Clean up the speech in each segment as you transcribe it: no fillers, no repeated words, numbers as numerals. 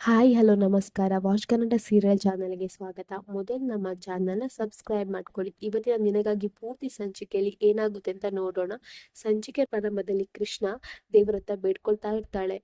Hi hello ನಮಸ್ಕಾರ. Watch Kannada serial ಚಾನಲ್ಗೆ ಸ್ವಾಗತ. ಮೊದಲು ನಮ್ಮ ಚಾನಲ್ನ ಸಬ್ಸ್ಕ್ರೈಬ್ ಮಾಡ್ಕೊಳ್ಳಿ. ಇವತ್ತಿನ ನಿನಗಾಗಿ ಪೂರ್ತಿ ಸಂಚಿಕೆಯಲ್ಲಿ ಏನಾಗುತ್ತೆ ಅಂತ ನೋಡೋಣ. ಸಂಚಿಕೆ ಪ್ರಾರಂಭದಲ್ಲಿ ಕೃಷ್ಣ ದೇವ್ರ ಹತ್ರ ಬೇಡ್ಕೊಳ್ತಾ ಇರ್ತಾಳೆ.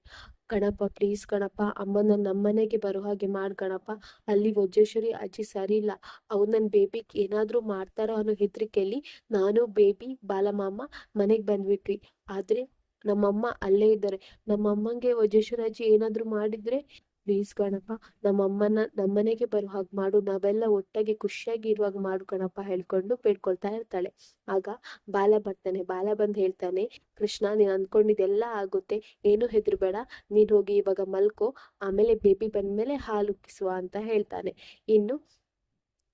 ಗಣಪ ಪ್ಲೀಸ್ ಗಣಪ, ಅಮ್ಮನ ನಮ್ಮನೆಗೆ ಬರೋ ಹಾಗೆ ಮಾಡ್ ಗಣಪ. ಅಲ್ಲಿ ವಜ್ರೇಶ್ವರಿ ಅಜ್ಜಿ ಸರಿ ಇಲ್ಲ, ಅವ್ರು ನನ್ನ ಬೇಬಿಗೆ ಏನಾದ್ರೂ ಮಾಡ್ತಾರೋ ಅನ್ನೋ ಹೆದರಿಕೆಯಲ್ಲಿ ನಾನು ಬೇಬಿ ಬಾಲಮಾಮ ಮನೆಗೆ ಬಂದ್ಬಿಟ್ವಿ. ಆದ್ರೆ ನಮ್ಮಮ್ಮ ಅಲ್ಲೇ ಇದ್ದಾರೆ. ನಮ್ಮಮ್ಮಂಗೆ ವಜ್ರೇಶ್ವರಿ ಅಜ್ಜಿ ಏನಾದ್ರೂ ಮಾಡಿದ್ರೆ ಪ್ಲೀಸ್ ಗಣಪ, ನಮ್ಮಮ್ಮನ ನಮ್ಮನೆಗೆ ಬರೋ ಹಾಗೆ ಮಾಡು, ನಾವೆಲ್ಲ ಒಟ್ಟಾಗಿ ಖುಷಿಯಾಗಿ ಇರುವಾಗ ಮಾಡು ಗಣಪ ಹೇಳ್ಕೊಂಡು ಬೇಡ್ಕೊಳ್ತಾ ಇರ್ತಾಳೆ. ಆಗ ಬಾಲ ಬರ್ತಾನೆ. ಬಾಲ ಬಂದು ಹೇಳ್ತಾನೆ, ಕೃಷ್ಣ ನೀನ್ ಅನ್ಕೊಂಡಿದ್ದೆಲ್ಲ ಆಗುತ್ತೆ, ಏನು ಹೆದರ್ಬೇಡ, ನೀನ್ ಹೋಗಿ ಇವಾಗ ಮಲ್ಕೋ, ಆಮೇಲೆ ಬೇಬಿ ಬಂದ್ಮೇಲೆ ಹಾಲು ಉಕ್ಕಿಸುವ ಅಂತ ಹೇಳ್ತಾನೆ. ಇನ್ನು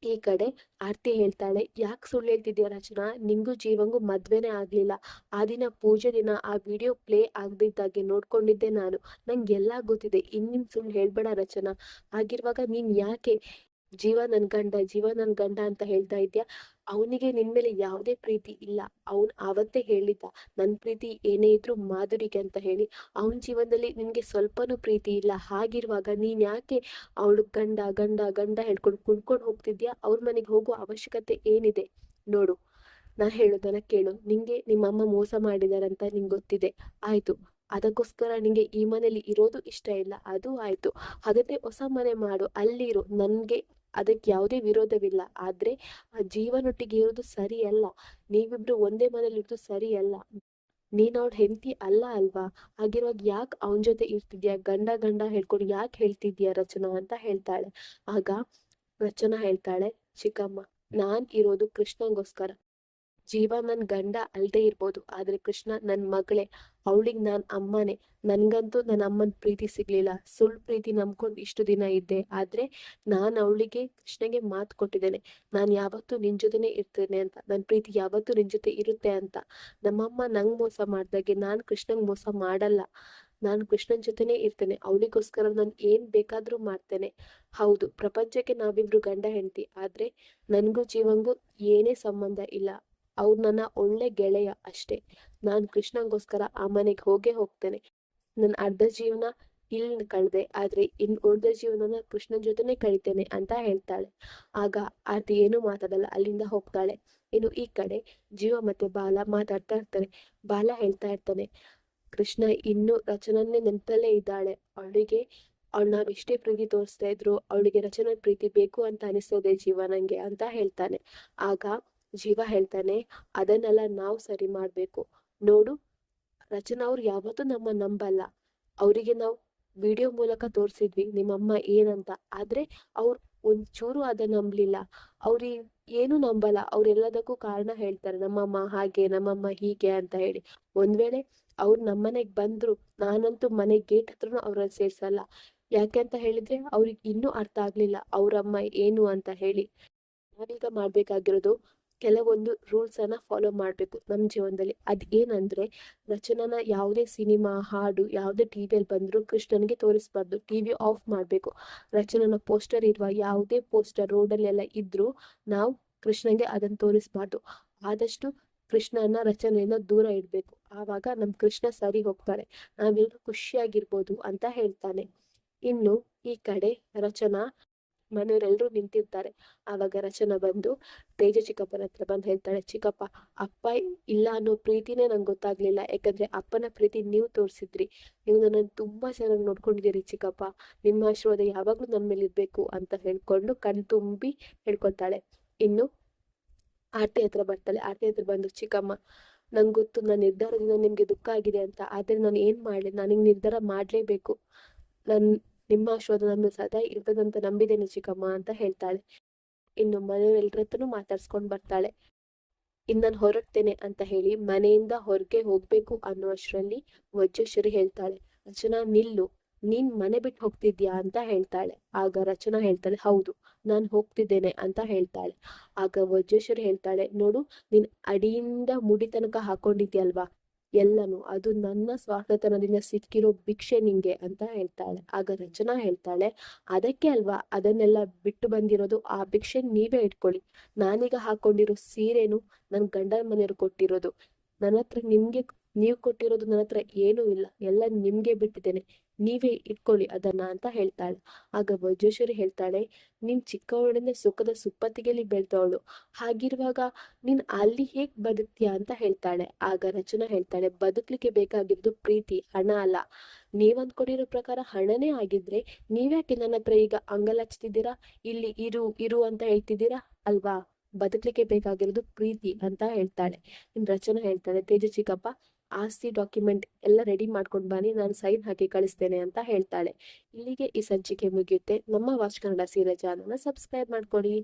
ಈ ಕಡೆ ಆರ್ತಿ ಹೇಳ್ತಾಳೆ, ಯಾಕೆ ಸುಳ್ಳು ಹೇಳ್ತಿದ್ಯಾ ರಚನಾ, ನಿಂಗೂ ಜೀವಂಗೂ ಮದ್ವೆನೇ ಆಗ್ಲಿಲ್ಲ. ಆ ದಿನ ಪೂಜೆ ದಿನ ಆ ವಿಡಿಯೋ ಪ್ಲೇ ಆಗದಿದ್ದಾಗೆ ನೋಡ್ಕೊಂಡಿದ್ದೆ ನಾನು. ನಂಗೆಲ್ಲ ಗೊತ್ತಿದೆ, ಇನ್ನಿನ್ ಸುಳ್ಳು ಹೇಳ್ಬೇಡ ರಚನಾ. ಆಗಿರುವಾಗ ನೀನ್ ಯಾಕೆ ಜೀವ ನನ್ ಗಂಡ ಅಂತ ಹೇಳ್ತಾ ಇದ್ಯಾ? ಅವನಿಗೆ ನಿನ್ಮೇಲೆ ಯಾವುದೇ ಪ್ರೀತಿ ಇಲ್ಲ. ಅವನ್ ಅವತ್ತೇ ಹೇಳಿದ್ದ, ನನ್ ಪ್ರೀತಿ ಏನೇ ಇದ್ರು ಮಾಧುರಿಗೆ ಅಂತ ಹೇಳಿ. ಅವನ ಜೀವನದಲ್ಲಿ ನಿನ್ಗೆ ಸ್ವಲ್ಪನೂ ಪ್ರೀತಿ ಇಲ್ಲ. ಹಾಗಿರುವಾಗ ನೀನ್ ಯಾಕೆ ಅವಳು ಗಂಡ ಗಂಡ ಗಂಡ ಹೇಳ್ಕೊಂಡು ಕುಣ್ಕೊಂಡು ಹೋಗ್ತಿದ್ಯಾ? ಅವ್ರ ಮನೆಗೆ ಹೋಗೋ ಅವಶ್ಯಕತೆ ಏನಿದೆ? ನೋಡು, ನಾನ್ ಹೇಳೋದನ್ನ ಕೇಳು. ನಿಂಗೆ ನಿಮ್ಮಮ್ಮ ಮೋಸ ಮಾಡಿದಾರಂತ ನಿಂಗೆ ಗೊತ್ತಿದೆ, ಆಯ್ತು. ಅದಕ್ಕೋಸ್ಕರ ನಿಂಗೆ ಈ ಮನೇಲಿ ಇರೋದು ಇಷ್ಟ ಇಲ್ಲ, ಅದು ಆಯ್ತು. ಹಾಗಾದ್ರೆ ಹೊಸ ಮನೆ ಮಾಡು, ಅಲ್ಲಿ ಇರು, ನನ್ಗೆ ಅದಕ್ಕೆ ಯಾವುದೇ ವಿರೋಧವಿಲ್ಲ. ಆದ್ರೆ ಆ ಜೀವನೊಟ್ಟಿಗೆ ಇರೋದು ಸರಿ ಅಲ್ಲ. ನೀವಿಬ್ರು ಒಂದೇ ಮನೇಲಿ ಇರೋದು ಸರಿ ಅಲ್ಲ. ನೀನ್ ಅವ್ಳ ಹೆಂಡತಿ ಅಲ್ಲ ಅಲ್ವಾ? ಹಾಗಿರುವಾಗ ಯಾಕೆ ಅವನ ಜೊತೆ ಇರ್ತಿದ್ಯಾ? ಗಂಡ ಗಂಡ ಹೇಳ್ಕೊಂಡು ಯಾಕೆ ಹೇಳ್ತಿದ್ಯಾ ರಚನಾ ಅಂತ ಹೇಳ್ತಾಳೆ. ಆಗ ರಚನಾ ಹೇಳ್ತಾಳೆ, ಚಿಕ್ಕಮ್ಮ, ನಾನ್ ಇರೋದು ಕೃಷ್ಣಂಗೋಸ್ಕರ. ಜೀವ ನನ್ ಗಂಡ ಅಲ್ದೇ ಇರ್ಬೋದು, ಆದ್ರೆ ಕೃಷ್ಣ ನನ್ ಮಗಳೇ. ಅವಳಿಗೆ ನಾನ್ ಅಮ್ಮನೇ. ನನ್ಗಂತೂ ನನ್ನ ಅಮ್ಮನ್ ಪ್ರೀತಿ ಸಿಗ್ಲಿಲ್ಲ. ಸುಳ್ಳು ಪ್ರೀತಿ ನಂಬ್ಕೊಂಡು ಇಷ್ಟು ದಿನ ಇದ್ದೆ. ಆದ್ರೆ ನಾನ್ ಅವಳಿಗೆ ಕೃಷ್ಣಗೆ ಮಾತು ಕೊಟ್ಟಿದ್ದೇನೆ, ನಾನ್ ಯಾವತ್ತೂ ನಿನ್ ಜೊತೆನೆ ಇರ್ತೇನೆ ಅಂತ, ನನ್ ಪ್ರೀತಿ ಯಾವತ್ತೂ ನಿನ್ ಜೊತೆ ಇರುತ್ತೆ ಅಂತ. ನಮ್ಮಮ್ಮ ನಂಗ್ ಮೋಸ ಮಾಡ್ದಾಗೆ ನಾನ್ ಕೃಷ್ಣಂಗ್ ಮೋಸ ಮಾಡಲ್ಲ. ನಾನು ಕೃಷ್ಣನ್ ಜೊತೆನೆ ಇರ್ತೇನೆ. ಅವಳಿಗೋಸ್ಕರ ನಾನು ಏನ್ ಬೇಕಾದ್ರೂ ಮಾಡ್ತೇನೆ. ಹೌದು, ಪ್ರಪಂಚಕ್ಕೆ ನಾವಿಬ್ರು ಗಂಡ ಹೆಂಡತಿ, ಆದ್ರೆ ನನ್ಗೂ ಜೀವಂಗೂ ಏನೇ ಸಂಬಂಧ ಇಲ್ಲ. ಅವ್ರು ನನ್ನ ಒಳ್ಳೆ ಗೆಳೆಯ ಅಷ್ಟೇ. ನಾನ್ ಕೃಷ್ಣಂಗೋಸ್ಕರ ಆ ಮನೆಗೆ ಹೋಗೇ ಹೋಗ್ತೇನೆ. ನನ್ ಅರ್ಧ ಜೀವನ ಇಲ್ಲಿ ಕಳ್ದೆ, ಆದ್ರೆ ಇನ್ ಉಳ್ದ ಜೀವನನ ಕೃಷ್ಣನ್ ಜೊತೆನೆ ಕಳಿತೇನೆ ಅಂತ ಹೇಳ್ತಾಳೆ. ಆಗ ಆರ್ತಿ ಏನು ಮಾತಾಡಲ್ಲ, ಅಲ್ಲಿಂದ ಹೋಗ್ತಾಳೆ. ಇನ್ನು ಈ ಕಡೆ ಜೀವ ಮತ್ತೆ ಬಾಲ ಮಾತಾಡ್ತಾ ಇರ್ತಾರೆ. ಬಾಲ ಹೇಳ್ತಾ ಇರ್ತಾನೆ, ಕೃಷ್ಣ ಇನ್ನು ರಚನನ್ನೇ ನೆನಪಲ್ಲೇ ಇದ್ದಾಳೆ. ಅವಳಿಗೆ ನಾವ್ ಎಷ್ಟೇ ಪ್ರೀತಿ ತೋರಿಸ್ತಾ ಇದ್ರು ಅವಳಿಗೆ ರಚನಾ ಪ್ರೀತಿ ಬೇಕು ಅಂತ ಅನಿಸ್ತದೆ ಜೀವ ನಂಗೆ ಅಂತ ಹೇಳ್ತಾನೆ. ಆಗ ಜೀವ ಹೇಳ್ತಾನೆ, ಅದನ್ನೆಲ್ಲ ನಾವು ಸರಿ ಮಾಡ್ಬೇಕು. ನೋಡು, ರಚನಾ ಅವ್ರು ಯಾವತ್ತೂ ನಮ್ಮ ನಂಬಲ್ಲ. ಅವರಿಗೆ ನಾವು ವಿಡಿಯೋ ಮೂಲಕ ತೋರಿಸಿದ್ವಿ ನಿಮ್ಮಮ್ಮ ಏನಂತ, ಆದ್ರೆ ಅವ್ರು ಒಂಚೂರು ಅದನ್ನ ನಂಬ್ಲಿಲ್ಲ. ಅವ್ರಿ ಏನು ನಂಬಲ್ಲ. ಅವ್ರೆಲ್ಲದಕ್ಕೂ ಕಾರಣ ಹೇಳ್ತಾರೆ, ನಮ್ಮಮ್ಮ ಹಾಗೆ ನಮ್ಮಮ್ಮ ಹೀಗೆ ಅಂತ ಹೇಳಿ. ಒಂದ್ ವೇಳೆ ಅವ್ರು ನಮ್ಮನೆಗ್ ಬಂದ್ರು, ನಾನಂತೂ ಮನೆ ಗೇಟ್ ಹತ್ರನು ಅವ್ರನ್ನ ಸೇರ್ಸಲ್ಲ. ಯಾಕೆ ಅಂತ ಹೇಳಿದ್ರೆ ಅವ್ರಿಗೆ ಇನ್ನೂ ಅರ್ಥ ಆಗ್ಲಿಲ್ಲ ಅವ್ರಮ್ಮ ಏನು ಅಂತ ಹೇಳಿ. ನಾವೀಗ ಮಾಡ್ಬೇಕಾಗಿರೋದು ಕೆಲವೊಂದು ರೂಲ್ಸ್ ಅನ್ನ ಫಾಲೋ ಮಾಡ್ಬೇಕು ನಮ್ ಜೀವನದಲ್ಲಿ. ಅದ್ ಏನಂದ್ರೆ, ರಚನನ ಯಾವುದೇ ಸಿನಿಮಾ ಹಾಡು ಯಾವುದೇ ಟಿವಿಯಲ್ಲಿ ಬಂದ್ರು ಕೃಷ್ಣನ್ಗೆ ತೋರಿಸ್ಬಾರ್ದು. ಟಿವಿ ಆಫ್ ಮಾಡ್ಬೇಕು. ರಚನನ ಪೋಸ್ಟರ್ ಇರುವ ಯಾವುದೇ ಪೋಸ್ಟರ್ ರೋಡಲ್ಲಿ ಎಲ್ಲ ಇದ್ರು ನಾವು ಕೃಷ್ಣನ್ಗೆ ಅದನ್ನ ತೋರಿಸ್ಬಾರ್ದು. ಆದಷ್ಟು ಕೃಷ್ಣನ ರಚನೆಯಿಂದ ದೂರ ಇಡ್ಬೇಕು. ಆವಾಗ ನಮ್ ಕೃಷ್ಣ ಸರಿ ಹೋಗ್ತಾರೆ, ನಾವೆಲ್ಲರೂ ಖುಷಿಯಾಗಿರ್ಬೋದು ಅಂತ ಹೇಳ್ತಾನೆ. ಇನ್ನು ಈ ಕಡೆ ರಚನಾ ಮನೆಯವರೆಲ್ಲರೂ ನಿಂತಿರ್ತಾರೆ. ಆವಾಗ ರಚನಾ ಬಂದು ತೇಜ ಚಿಕ್ಕಪ್ಪನ ಹತ್ರ ಬಂದು ಹೇಳ್ತಾಳೆ, ಚಿಕ್ಕಪ್ಪ, ಅಪ್ಪ ಇಲ್ಲ ಅನ್ನೋ ಪ್ರೀತಿನೇ ನಂಗೆ ಗೊತ್ತಾಗ್ಲಿಲ್ಲ. ಯಾಕಂದ್ರೆ ಅಪ್ಪನ ಪ್ರೀತಿ ನೀವು ತೋರಿಸಿದ್ರಿ. ನೀವು ನನ್ನನ್ನು ತುಂಬಾ ಚೆನ್ನಾಗಿ ನೋಡ್ಕೊಂಡಿದ್ದೀರಿ ಚಿಕ್ಕಪ್ಪ. ನಿಮ್ಮ ಆಶೀರ್ವಾದ ಯಾವಾಗ್ಲೂ ನನ್ನ ಮೇಲೆ ಇರ್ಬೇಕು ಅಂತ ಹೇಳ್ಕೊಂಡು ಕಣ್ ತುಂಬಿ ಹೇಳ್ಕೊಳ್ತಾಳೆ. ಇನ್ನು ಆರ್ತಿ ಹತ್ರ ಬರ್ತಾಳೆ. ಆರ್ತಿ ಹತ್ರ ಬಂದು, ಚಿಕ್ಕಮ್ಮ, ನಂಗೆ ಗೊತ್ತು ನನ್ನ ನಿರ್ಧಾರದಿಂದ ನಿಮ್ಗೆ ದುಃಖ ಆಗಿದೆ ಅಂತ, ಆದ್ರೆ ನಾನು ಏನ್ ಮಾಡ್ಲಿ, ನನಗೆ ನಿರ್ಧಾರ ಮಾಡ್ಲೇಬೇಕು. ನನ್ ನಿಮ್ಮ ಆಶೀರ್ವಾದ ನನ್ನ ಸದಾ ಇರ್ತದಂತ ನಂಬಿದ್ದೇನೆ ಚಿಕ್ಕಮ್ಮ ಅಂತ ಹೇಳ್ತಾಳೆ. ಇನ್ನು ಮನೆಯವರೆಲ್ಲರತ್ರನೂ ಮಾತಾಡ್ಸ್ಕೊಂಡ್ ಬರ್ತಾಳೆ. ಇನ್ನು ನಾನು ಹೊರಡ್ತೇನೆ ಅಂತ ಹೇಳಿ ಮನೆಯಿಂದ ಹೊರಗೆ ಹೋಗ್ಬೇಕು ಅನ್ನುವಷ್ಟರಲ್ಲಿ ವಜ್ರೇಶ್ವರಿ ಹೇಳ್ತಾಳೆ, ರಚನಾ ನಿಲ್ಲು, ನೀನ್ ಮನೆ ಬಿಟ್ಟು ಹೋಗ್ತಿದ್ಯಾ ಅಂತ ಹೇಳ್ತಾಳೆ. ಆಗ ರಚನಾ ಹೇಳ್ತಾಳೆ, ಹೌದು, ನಾನ್ ಹೋಗ್ತಿದ್ದೇನೆ ಅಂತ ಹೇಳ್ತಾಳೆ. ಆಗ ವಜ್ರೇಶ್ವರಿ ಹೇಳ್ತಾಳೆ, ನೋಡು, ನೀನ್ ಅಡಿಯಿಂದ ಮುಡಿ ತನಕ ಹಾಕೊಂಡಿದ್ಯಲ್ವಾ ಎಲ್ಲನು, ಅದು ನನ್ನ ಸ್ವಾರ್ಥತನದಿಂದ ಸಿಕ್ಕಿರೋ ಭಿಕ್ಷೆ ನಿಂಗೆ ಅಂತ ಹೇಳ್ತಾಳೆ. ಆಗ ರಚನಾ ಹೇಳ್ತಾಳೆ, ಅದಕ್ಕೆ ಅಲ್ವಾ ಅದನ್ನೆಲ್ಲ ಬಿಟ್ಟು ಬಂದಿರೋದು, ಆ ಭಿಕ್ಷೆ ನೀವೇ ಇಟ್ಕೊಳ್ಳಿ. ನಾನೀಗ ಹಾಕೊಂಡಿರೋ ಸೀರೆನು ನನ್ ಗಂಡನ ಮನೆಯವ್ರು ಕೊಟ್ಟಿರೋದು. ನನ್ನ ಹತ್ರ ನಿಮ್ಗೆ ನೀವು ಕೊಟ್ಟಿರೋದು ನನ್ನ ಹತ್ರ ಏನೂ ಇಲ್ಲ, ಎಲ್ಲ ನಿಮ್ಗೆ ಬಿಟ್ಟಿದ್ದೇನೆ, ನೀವೇ ಇಟ್ಕೊಳ್ಳಿ ಅದನ್ನ ಅಂತ ಹೇಳ್ತಾಳೆ. ಆಗ ವಜ್ರೇಶ್ವರಿ ಹೇಳ್ತಾಳೆ, ನೀನ್ ಚಿಕ್ಕವಳಿಂದ ಸುಖದ ಸುಪ್ಪತ್ತಿಗೆಯಲ್ಲಿ ಬೆಳ್ದವಳು, ಹಾಗಿರುವಾಗ ನೀನ್ ಅಲ್ಲಿ ಹೇಗ್ ಬದುಕ್ತೀಯ ಅಂತ ಹೇಳ್ತಾಳೆ. ಆಗ ರಚನಾ ಹೇಳ್ತಾಳೆ, ಬದುಕ್ಲಿಕ್ಕೆ ಬೇಕಾಗಿರೋದು ಪ್ರೀತಿ, ಹಣ ಅಲ್ಲ. ನೀವ್ ಅಂದ್ಕೊಂಡಿರೋ ಪ್ರಕಾರ ಹಣನೇ ಆಗಿದ್ರೆ ನೀವ್ಯಾಕೆ ನನ್ನ ಹತ್ರ ಈಗ ಅಂಗಲಾಚ್ತಿದ್ದೀರಾ, ಇಲ್ಲಿ ಇರು ಇರು ಅಂತ ಹೇಳ್ತಿದ್ದೀರಾ ಅಲ್ವಾ? ಬದುಕ್ಲಿಕ್ಕೆ ಬೇಕಾಗಿರೋದು ಪ್ರೀತಿ ಅಂತ ಹೇಳ್ತಾಳೆ. ಇನ್ ರಚನಾ ಹೇಳ್ತಾಳೆ, ತೇಜ ಚಿಕ್ಕಪ್ಪ ಆಸ್ತಿ ಡಾಕ್ಯುಮೆಂಟ್ ಎಲ್ಲ ರೆಡಿ ಮಾಡ್ಕೊಂಡು ಬನ್ನಿ, ನಾನು ಸೈನ್ ಹಾಕಿ ಕಳಿಸ್ತೇನೆ ಅಂತ ಹೇಳ್ತಾಳೆ. ಇಲ್ಲಿಗೆ ಈ ಸಂಚಿಕೆ ಮುಗಿಯುತ್ತೆ. ನಮ್ಮ ವಾಚ್ ಕನ್ನಡ ಸೀರಿಯಲ್ ಚಾನಲ್ನ ಸಬ್ಸ್ಕ್ರೈಬ್ ಮಾಡ್ಕೊಳ್ಳಿ.